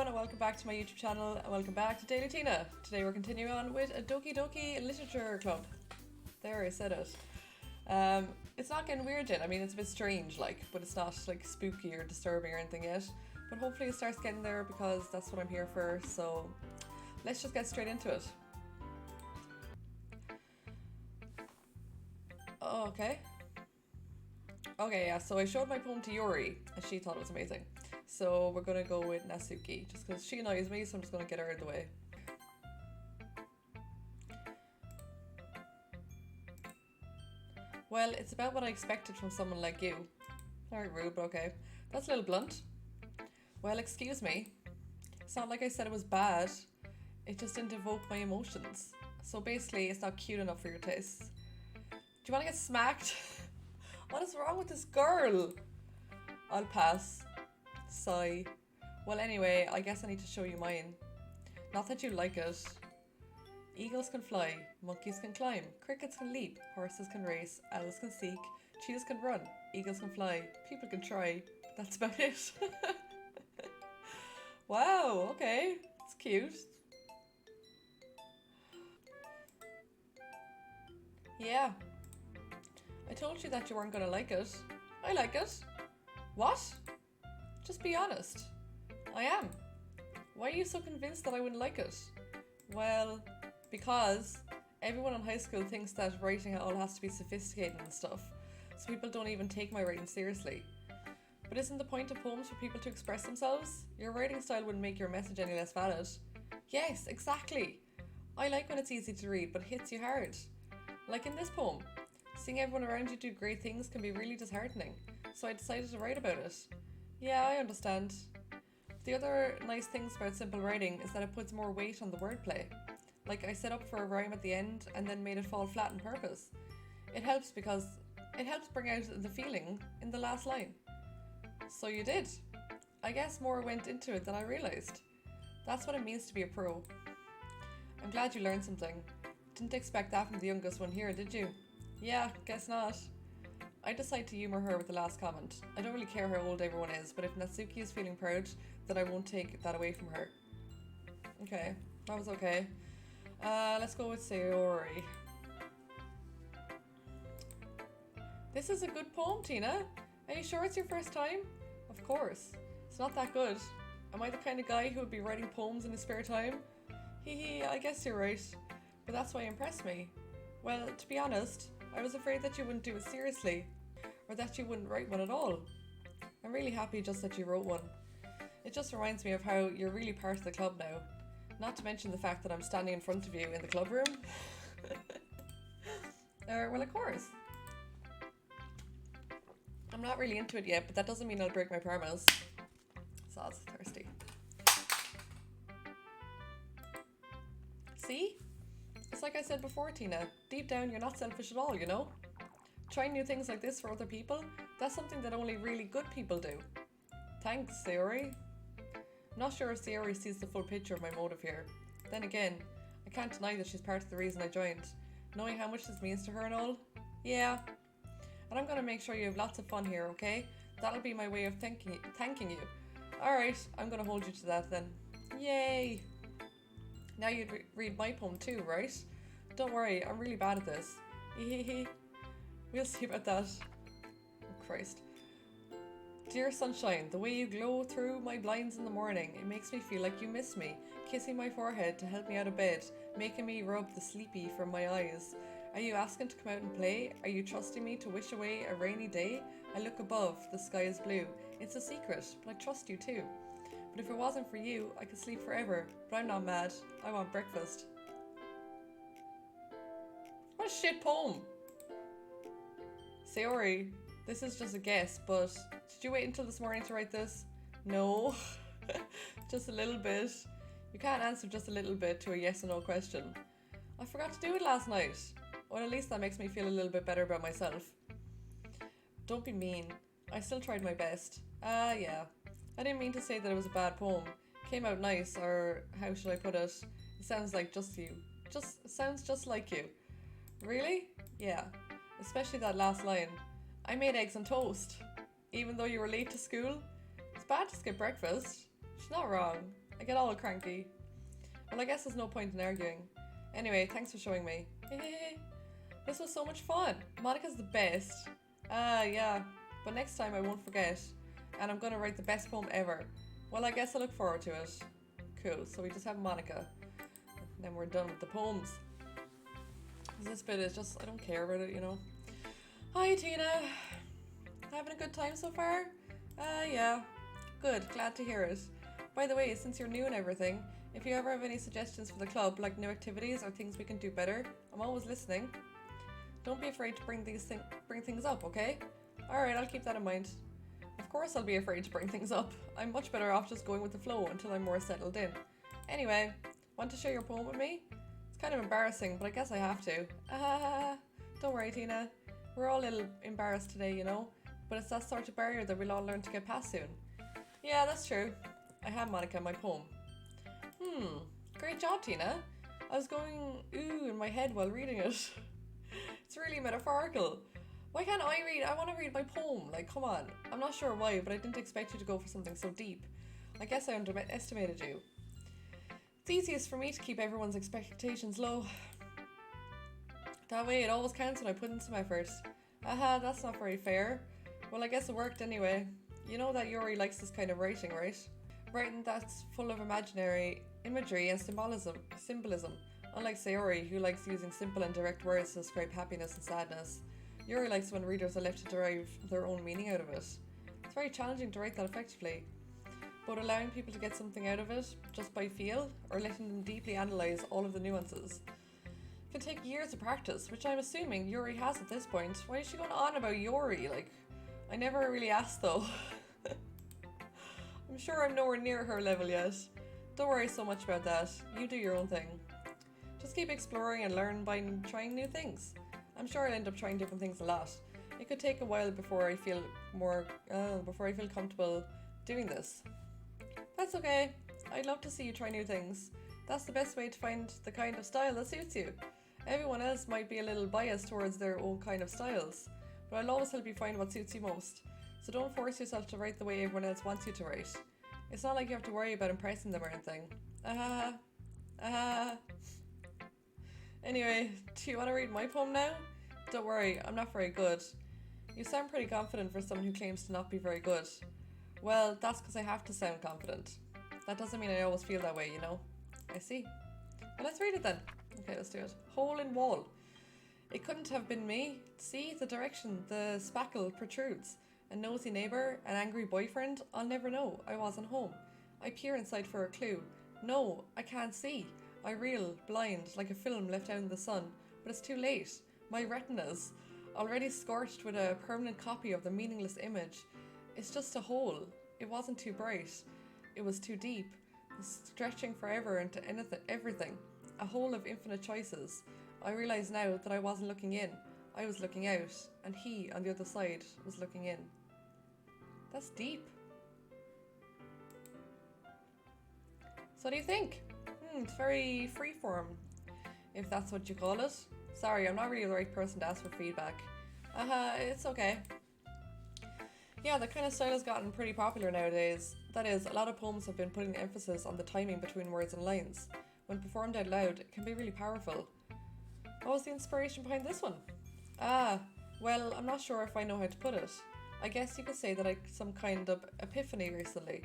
everyone and welcome back to my YouTube channel and welcome back to Daily Tina. Today we're continuing on with a Doki Doki Literature Club. There, I said it. It's not getting weird yet. I mean, it's a bit strange, but it's not like spooky or disturbing or anything yet. But hopefully it starts getting there because that's what I'm here for. So let's just get straight into it. Oh, okay, yeah, so I showed my poem to Yuri and she thought it was amazing. So we're going to go with Natsuki, just because she annoys me, so I'm just going to get her out of the way. Well, it's about what I expected from someone like you. Very rude, but okay. That's a little blunt. Well, excuse me. It's not like I said it was bad. It just didn't evoke my emotions. So basically, it's not cute enough for your tastes. Do you want to get smacked? What is wrong with this girl? I'll pass. Sigh. Well, anyway, I guess I need to show you mine. Not that you like it. Eagles can fly, monkeys can climb, crickets can leap, horses can race, owls can seek, cheetahs can run, eagles can fly, people can try. That's about it. Wow, okay. It's cute. Yeah. I told you that you weren't gonna like it. I like it. What? Just be honest. I am. Why are you so convinced that I wouldn't like it? Well, because everyone in high school thinks that writing all has to be sophisticated and stuff, so people don't even take my writing seriously. But isn't the point of poems for people to express themselves? Your writing style wouldn't make your message any less valid. Yes, exactly. I like when it's easy to read, but hits you hard. Like in this poem. Seeing everyone around you do great things can be really disheartening, so I decided to write about it. Yeah, I understand. The other nice things about simple writing is that it puts more weight on the wordplay. Like I set up for a rhyme at the end and then made it fall flat on purpose. It helps because it helps bring out the feeling in the last line. So you did. I guess more went into it than I realised. That's what it means to be a pro. I'm glad you learned something. Didn't expect that from the youngest one here, did you? Yeah, guess not. I decide to humour her with the last comment. I don't really care how old everyone is, but if Natsuki is feeling proud, then I won't take that away from her. Okay, that was okay. Let's go with Sayori. This is a good poem, Tina. Are you sure it's your first time? Of course. It's not that good. Am I the kind of guy who would be writing poems in his spare time? Hee, I guess you're right. But that's why you impressed me. Well, to be honest, I was afraid that you wouldn't do it seriously, or that you wouldn't write one at all. I'm really happy just that you wrote one. It just reminds me of how you're really part of the club now. Not to mention the fact that I'm standing in front of you in the club room. Well, of course. I'm not really into it yet, but that doesn't mean I'll break my promise. Soz, thirsty. See? It's like I said before, Tina. Deep down, you're not selfish at all, you know? Trying new things like this for other people, that's something that only really good people do. Thanks, Sayori. I'm not sure if Sayori sees the full picture of my motive here. Then again, I can't deny that she's part of the reason I joined. Knowing how much this means to her and all? Yeah. And I'm going to make sure you have lots of fun here, okay? That'll be my way of thanking you. Alright, I'm going to hold you to that then. Yay! Now you'd read my poem too, right? Don't worry, I'm really bad at this. Hehehe. We'll see about that. Oh, Christ. Dear sunshine, the way you glow through my blinds in the morning, it makes me feel like you miss me, kissing my forehead to help me out of bed, making me rub the sleepy from my eyes. Are you asking to come out and play? Are you trusting me to wish away a rainy day? I look above, the sky is blue. It's a secret, but I trust you too. But if it wasn't for you, I could sleep forever. But I'm not mad. I want breakfast. What a shit poem. Sayori, this is just a guess, but did you wait until this morning to write this? No. Just a little bit. You can't answer just a little bit to a yes or no question. I forgot to do it last night. Well, at least that makes me feel a little bit better about myself. Don't be mean. I still tried my best. Yeah. I didn't mean to say that it was a bad poem. It came out nice, or how should I put it? It sounds like just you. Sounds just like you. Really? Yeah. Especially that last line. I made eggs on toast. Even though you were late to school? It's bad to skip breakfast. She's not wrong. I get all cranky. Well, I guess there's no point in arguing. Anyway, thanks for showing me. This was so much fun. Monica's the best. Yeah. But next time I won't forget. And I'm gonna write the best poem ever. Well, I guess I look forward to it. Cool, so we just have Monica. And then we're done with the poems. This bit is just, I don't care about it, you know. Hi, Tina. Having a good time so far? Yeah. Good, glad to hear it. By the way, since you're new and everything, if you ever have any suggestions for the club, like new activities or things we can do better, I'm always listening. Don't be afraid to bring things up, okay? Alright, I'll keep that in mind. Of course I'll be afraid to bring things up. I'm much better off just going with the flow until I'm more settled in. Anyway, want to share your poem with me? It's kind of embarrassing, but I guess I have to. Don't worry, Tina. We're all a little embarrassed today, you know? But it's that sort of barrier that we'll all learn to get past soon. Yeah, that's true. I have Monica, my poem. Great job, Tina. I was going ooh in my head while reading it. It's really metaphorical. Why can't I read? I want to read my poem. Like, come on. I'm not sure why, but I didn't expect you to go for something so deep. I guess I underestimated you. It's easiest for me to keep everyone's expectations low. That way it always counts when I put in some effort. That's not very fair. Well, I guess it worked anyway. You know that Yuri likes this kind of writing, right? Writing that's full of imaginary imagery and symbolism. Unlike Sayori, who likes using simple and direct words to describe happiness and sadness. Yuri likes when readers are left to derive their own meaning out of it. It's very challenging to write that effectively, but allowing people to get something out of it just by feel, or letting them deeply analyse all of the nuances, can take years of practice, which I'm assuming Yuri has at this point. Why is she going on about Yuri? Like, I never really asked though. I'm sure I'm nowhere near her level yet. Don't worry so much about that. You do your own thing. Just keep exploring and learn by trying new things. I'm sure I'll end up trying different things a lot. It could take a while before I feel comfortable doing this. That's okay. I'd love to see you try new things. That's the best way to find the kind of style that suits you. Everyone else might be a little biased towards their own kind of styles, but I'll always help you find what suits you most. So don't force yourself to write the way everyone else wants you to write. It's not like you have to worry about impressing them or anything. Anyway, do you want to read my poem now? Don't worry, I'm not very good. You sound pretty confident for someone who claims to not be very good. Well, that's because I have to sound confident. That doesn't mean I always feel that way, you know? I see. Well, let's read it then. Okay, let's do it. Hole in wall. It couldn't have been me. See the direction the spackle protrudes. A nosy neighbour, an angry boyfriend. I'll never know. I wasn't home. I peer inside for a clue. No, I can't see. I reel, blind, like a film left out in the sun. But it's too late. My retinas, already scorched with a permanent copy of the meaningless image. It's just a hole. It wasn't too bright. It was too deep. Stretching forever into everything. A hole of infinite choices. I realise now that I wasn't looking in. I was looking out, and he, on the other side, was looking in. That's deep. So what do you think? It's very freeform, if that's what you call it. Sorry, I'm not really the right person to ask for feedback. It's okay. Yeah, that kind of style has gotten pretty popular nowadays. That is, a lot of poems have been putting emphasis on the timing between words and lines. When performed out loud, it can be really powerful. What was the inspiration behind this one? Well, I'm not sure if I know how to put it. I guess you could say that I had some kind of epiphany recently.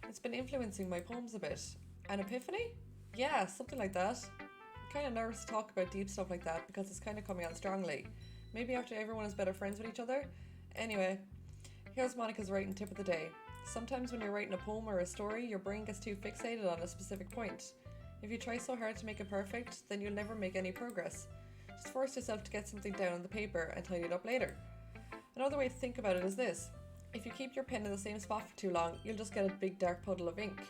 It's been influencing my poems a bit. An epiphany? Yeah, something like that. I'm kind of nervous to talk about deep stuff like that because it's kind of coming on strongly. Maybe after everyone is better friends with each other? Anyway, here's Monica's writing tip of the day. Sometimes when you're writing a poem or a story, your brain gets too fixated on a specific point. If you try so hard to make it perfect, then you'll never make any progress. Just force yourself to get something down on the paper and tidy it up later. Another way to think about it is this. If you keep your pen in the same spot for too long, you'll just get a big dark puddle of ink.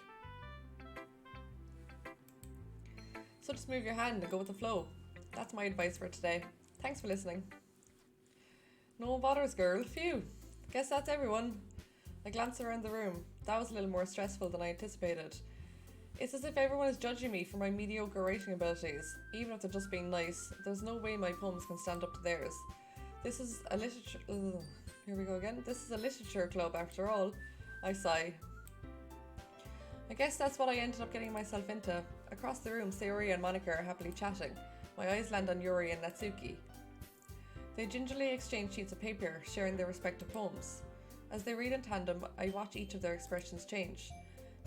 So just move your hand and go with the flow. That's my advice for today. Thanks for listening. No bothers, girl. Phew. Guess that's everyone. I glance around the room. That was a little more stressful than I anticipated. It's as if everyone is judging me for my mediocre writing abilities. Even if they're just being nice, there's no way my poems can stand up to theirs. This is a literature... Here we go again. This is a literature club after all. I sigh. I guess that's what I ended up getting myself into. Across the room, Sayori and Monica are happily chatting. My eyes land on Yuri and Natsuki. They gingerly exchange sheets of paper, sharing their respective poems. As they read in tandem, I watch each of their expressions change.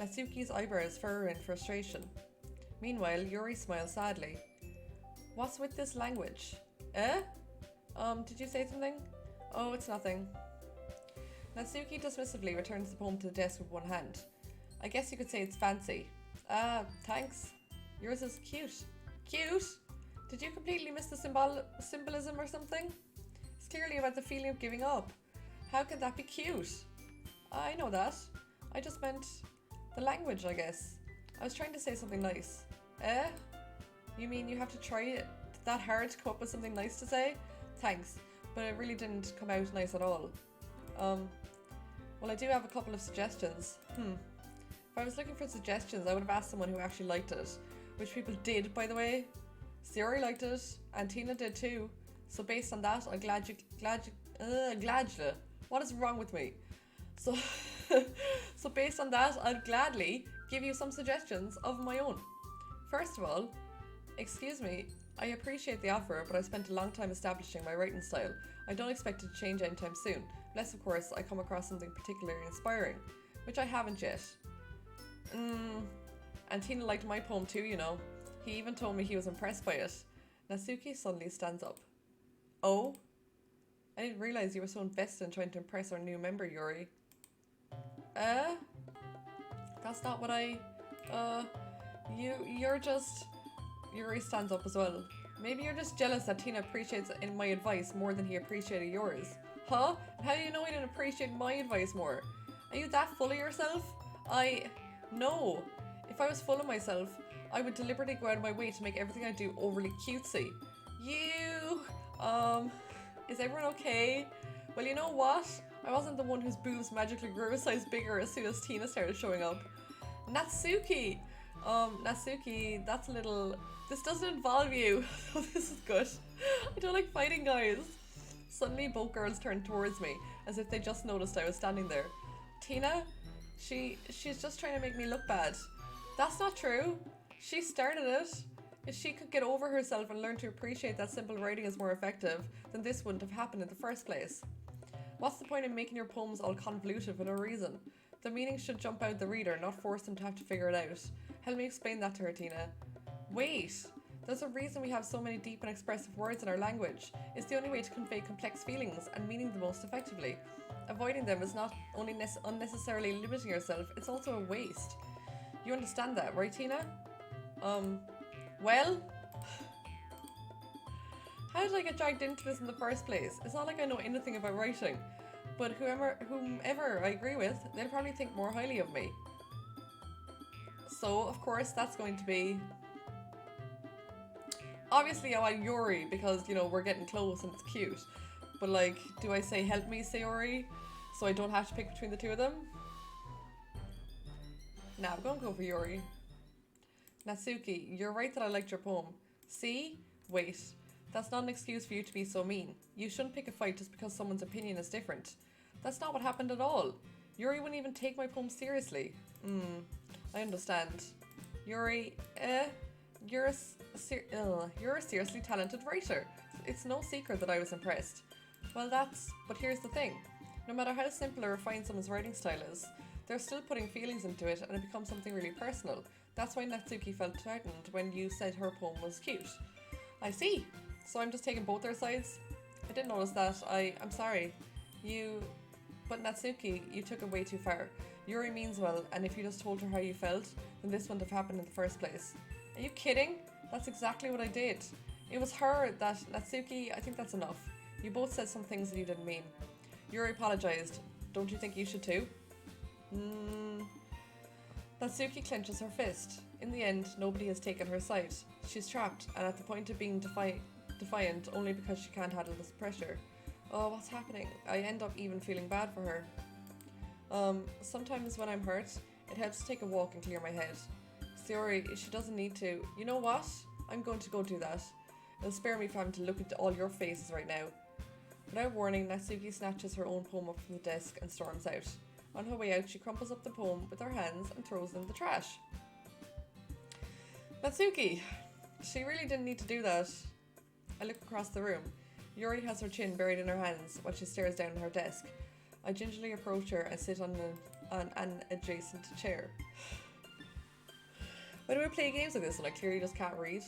Natsuki's eyebrows furrow in frustration. Meanwhile, Yuri smiles sadly. What's with this language? Eh? Did you say something? Oh, it's nothing. Natsuki dismissively returns the poem to the desk with one hand. I guess you could say it's fancy. Ah, thanks. Yours is cute. Cute? Did you completely miss the symbolism or something? It's clearly about the feeling of giving up. How could that be cute? I know that. I just meant the language, I guess. I was trying to say something nice. Eh? You mean you have to try it that hard to come up with something nice to say? Thanks, but it really didn't come out nice at all. Well, I do have a couple of suggestions. If I was looking for suggestions, I would have asked someone who actually liked it, which people did, by the way. Sayori liked it, and Tina did too. So based on that, I'm glad you. What is wrong with me? So, so based on that, I'd gladly give you some suggestions of my own. First of all, excuse me, I appreciate the offer, but I spent a long time establishing my writing style. I don't expect it to change anytime soon, unless of course I come across something particularly inspiring, which I haven't yet. And Tina liked my poem too, you know. He even told me he was impressed by it. Natsuki suddenly stands up. Oh? I didn't realize you were so invested in trying to impress our new member, Yuri. That's not what you're just... Yuri stands up as well. Maybe you're just jealous that Tina appreciates my advice more than he appreciated yours. Huh? How do you know he didn't appreciate my advice more? Are you that full of yourself? No. If I was full of myself, I would deliberately go out of my way to make everything I do overly cutesy. Is everyone okay? Well, you know what? I wasn't the one whose boobs magically grew a size bigger as soon as Tina started showing up. Natsuki! Natsuki, that's a little... This doesn't involve you. So this is good. I don't like fighting guys. Suddenly, both girls turned towards me, as if they just noticed I was standing there. Tina? She's just trying to make me look bad. That's not true. She started it. If she could get over herself and learn to appreciate that simple writing is more effective, then this wouldn't have happened in the first place. What's the point in making your poems all convoluted for no reason? The meaning should jump out the reader, not force them to have to figure it out. Help me explain that to her, Tina. Wait! There's a reason we have so many deep and expressive words in our language. It's the only way to convey complex feelings and meaning the most effectively. Avoiding them is not only unnecessarily limiting yourself, it's also a waste. You understand that, right, Tina? Well? How did I get dragged into this in the first place? It's not like I know anything about writing, but whomever I agree with, they'll probably think more highly of me. So, of course, that's going to be... Obviously, I want Yuri, because, you know, we're getting close and it's cute. But, like, do I say help me, Sayori, so I don't have to pick between the two of them? Nah, I'm gonna go for Yuri. Natsuki, you're right that I liked your poem. See? Wait. That's not an excuse for you to be so mean. You shouldn't pick a fight just because someone's opinion is different. That's not what happened at all. Yuri wouldn't even take my poem seriously. I understand. Yuri, you're a seriously talented writer. It's no secret that I was impressed. Well, but here's the thing. No matter how simple or refined someone's writing style is, they're still putting feelings into it and it becomes something really personal. That's why Natsuki felt threatened when you said her poem was cute. I see. So I'm just taking both their sides? I didn't notice that. I'm sorry. But Natsuki, you took it way too far. Yuri means well, and if you just told her how you felt, then this wouldn't have happened in the first place. Are you kidding? That's exactly what I did. It was her that... Natsuki, I think that's enough. You both said some things that you didn't mean. Yuri apologized. Don't you think you should too? Natsuki clenches her fist. In the end, nobody has taken her side. She's trapped, and at the point of being defiant only because she can't handle this pressure. Oh, what's happening? I end up even feeling bad for her. Sometimes when I'm hurt, it helps to take a walk and clear my head. Sayori, she doesn't need to. You know what? I'm going to go do that. It'll spare me from having to look at all your faces right now. Without warning, Natsuki snatches her own poem up from the desk and storms out. On her way out, she crumples up the poem with her hands and throws it in the trash. Natsuki! She really didn't need to do that. I look across the room. Yuri has her chin buried in her hands while she stares down at her desk. I gingerly approach her and sit on an adjacent chair. Why do I play games like this when I clearly just can't read?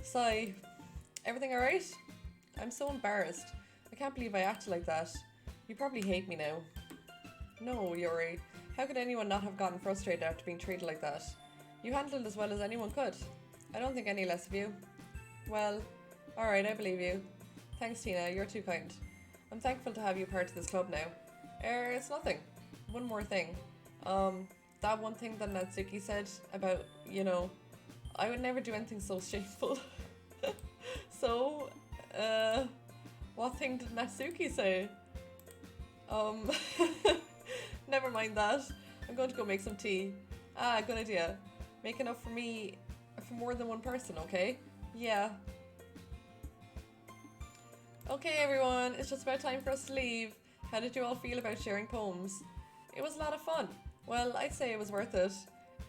Sigh. Everything alright? I'm so embarrassed. I can't believe I acted like that. You probably hate me now. No, Yuri. How could anyone not have gotten frustrated after being treated like that? You handled it as well as anyone could. I don't think any less of you. Well, alright, I believe you. Thanks, Tina. You're too kind. I'm thankful to have you part of this club now. It's nothing. One more thing. That one thing that Natsuki said about, I would never do anything so shameful. So, what thing did Natsuki say? Never mind that. I'm going to go make some tea. Ah, good idea. Make enough for me, for more than one person, okay? Yeah. Okay, everyone, it's just about time for us to leave. How did you all feel about sharing poems? It was a lot of fun. Well, I'd say it was worth it.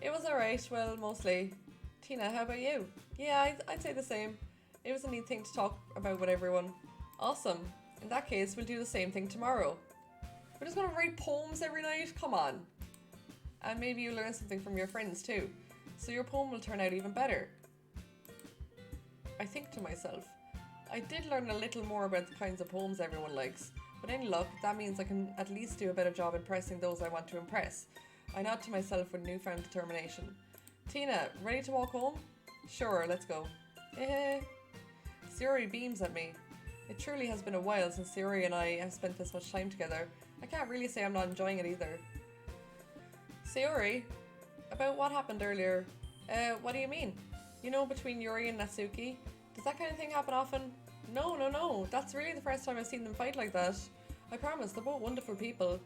It was alright, well, mostly. Tina, how about you? Yeah, I'd say the same. It was a neat thing to talk about with everyone. Awesome. In that case, we'll do the same thing tomorrow. We're just gonna write poems every night? Come on. And maybe you learn something from your friends too. So your poem will turn out even better. I think to myself, I did learn a little more about the kinds of poems everyone likes. With any luck, that means I can at least do a better job impressing those I want to impress. I nod to myself with newfound determination. Tina, ready to walk home? Sure, let's go. Sayori beams at me. It truly has been a while since Sayori and I have spent this much time together. I can't really say I'm not enjoying it either. Sayori, about what happened earlier. What do you mean? You know, between Yuri and Natsuki? Does that kind of thing happen often? No. That's really the first time I've seen them fight like that. I promise, they're both wonderful people.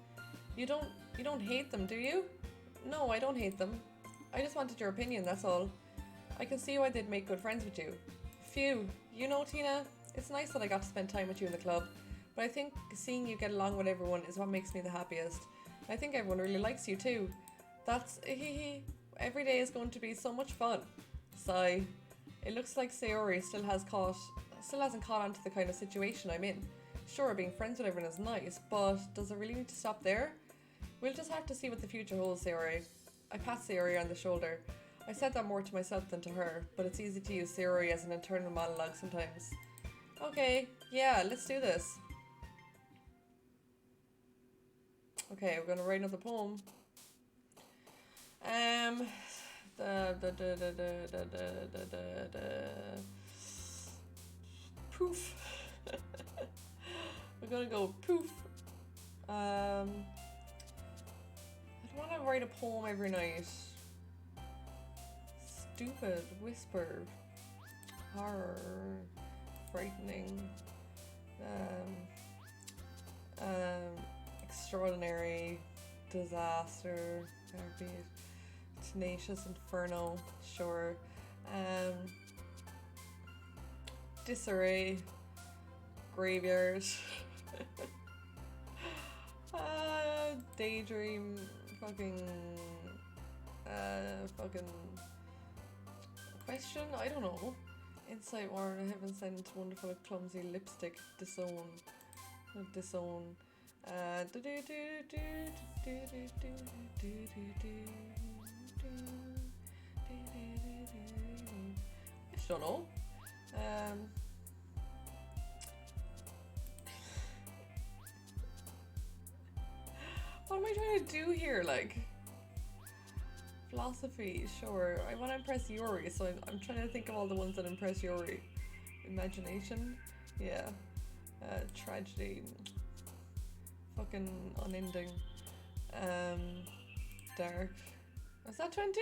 You don't hate them, do you? No, I don't hate them. I just wanted your opinion, that's all. I can see why they'd make good friends with you. Phew, you know, Tina, it's nice that I got to spend time with you in the club, but I think seeing you get along with everyone is what makes me the happiest. I think everyone really likes you too. That's every day is going to be so much fun. Sigh. It looks like Sayori still hasn't caught on to the kind of situation I'm in. Sure, being friends with everyone is nice, but does it really need to stop there? We'll just have to see what the future holds, Sayori. I pat Sayori on the shoulder. I said that more to myself than to her, but it's easy to use Sayori as an internal monologue sometimes. Okay, yeah, let's do this. Okay, we're gonna write another poem. Poof. We're gonna go poof. I don't want to write a poem every night. Stupid, whisper, horror, frightening, extraordinary, disaster, tenacious inferno, sure, disarray, graveyard, daydream, fucking question, I don't know. Insight warrant, I haven't sent wonderful clumsy lipstick, disown. I just don't know. What am I trying to do here? Like, philosophy, sure. I want to impress Yuri, so I'm trying to think of all the ones that impress Yuri. Imagination, yeah. Tragedy, fucking unending. Dark. Was that 20?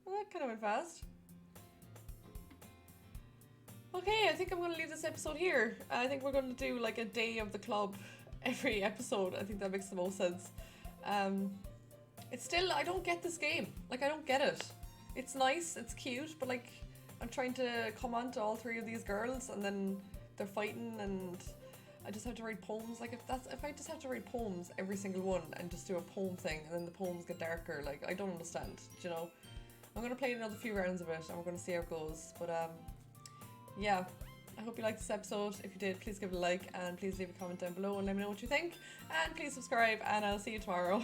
Well, that kind of went fast. Okay, I think I'm going to leave this episode here. I think we're going to do like a day of the club every episode. I think that makes the most sense. It's still, I don't get this game. Like, I don't get it. It's nice, it's cute, but like, I'm trying to come on to all three of these girls and then they're fighting and I just have to write poems. Like if I just have to write poems every single one and just do a poem thing and then the poems get darker, like I don't understand, you know. I'm gonna play another few rounds of it and we're gonna see how it goes. But yeah, I hope you liked this episode. If you did, please give it a like and please leave a comment down below and let me know what you think. And please subscribe and I'll see you tomorrow.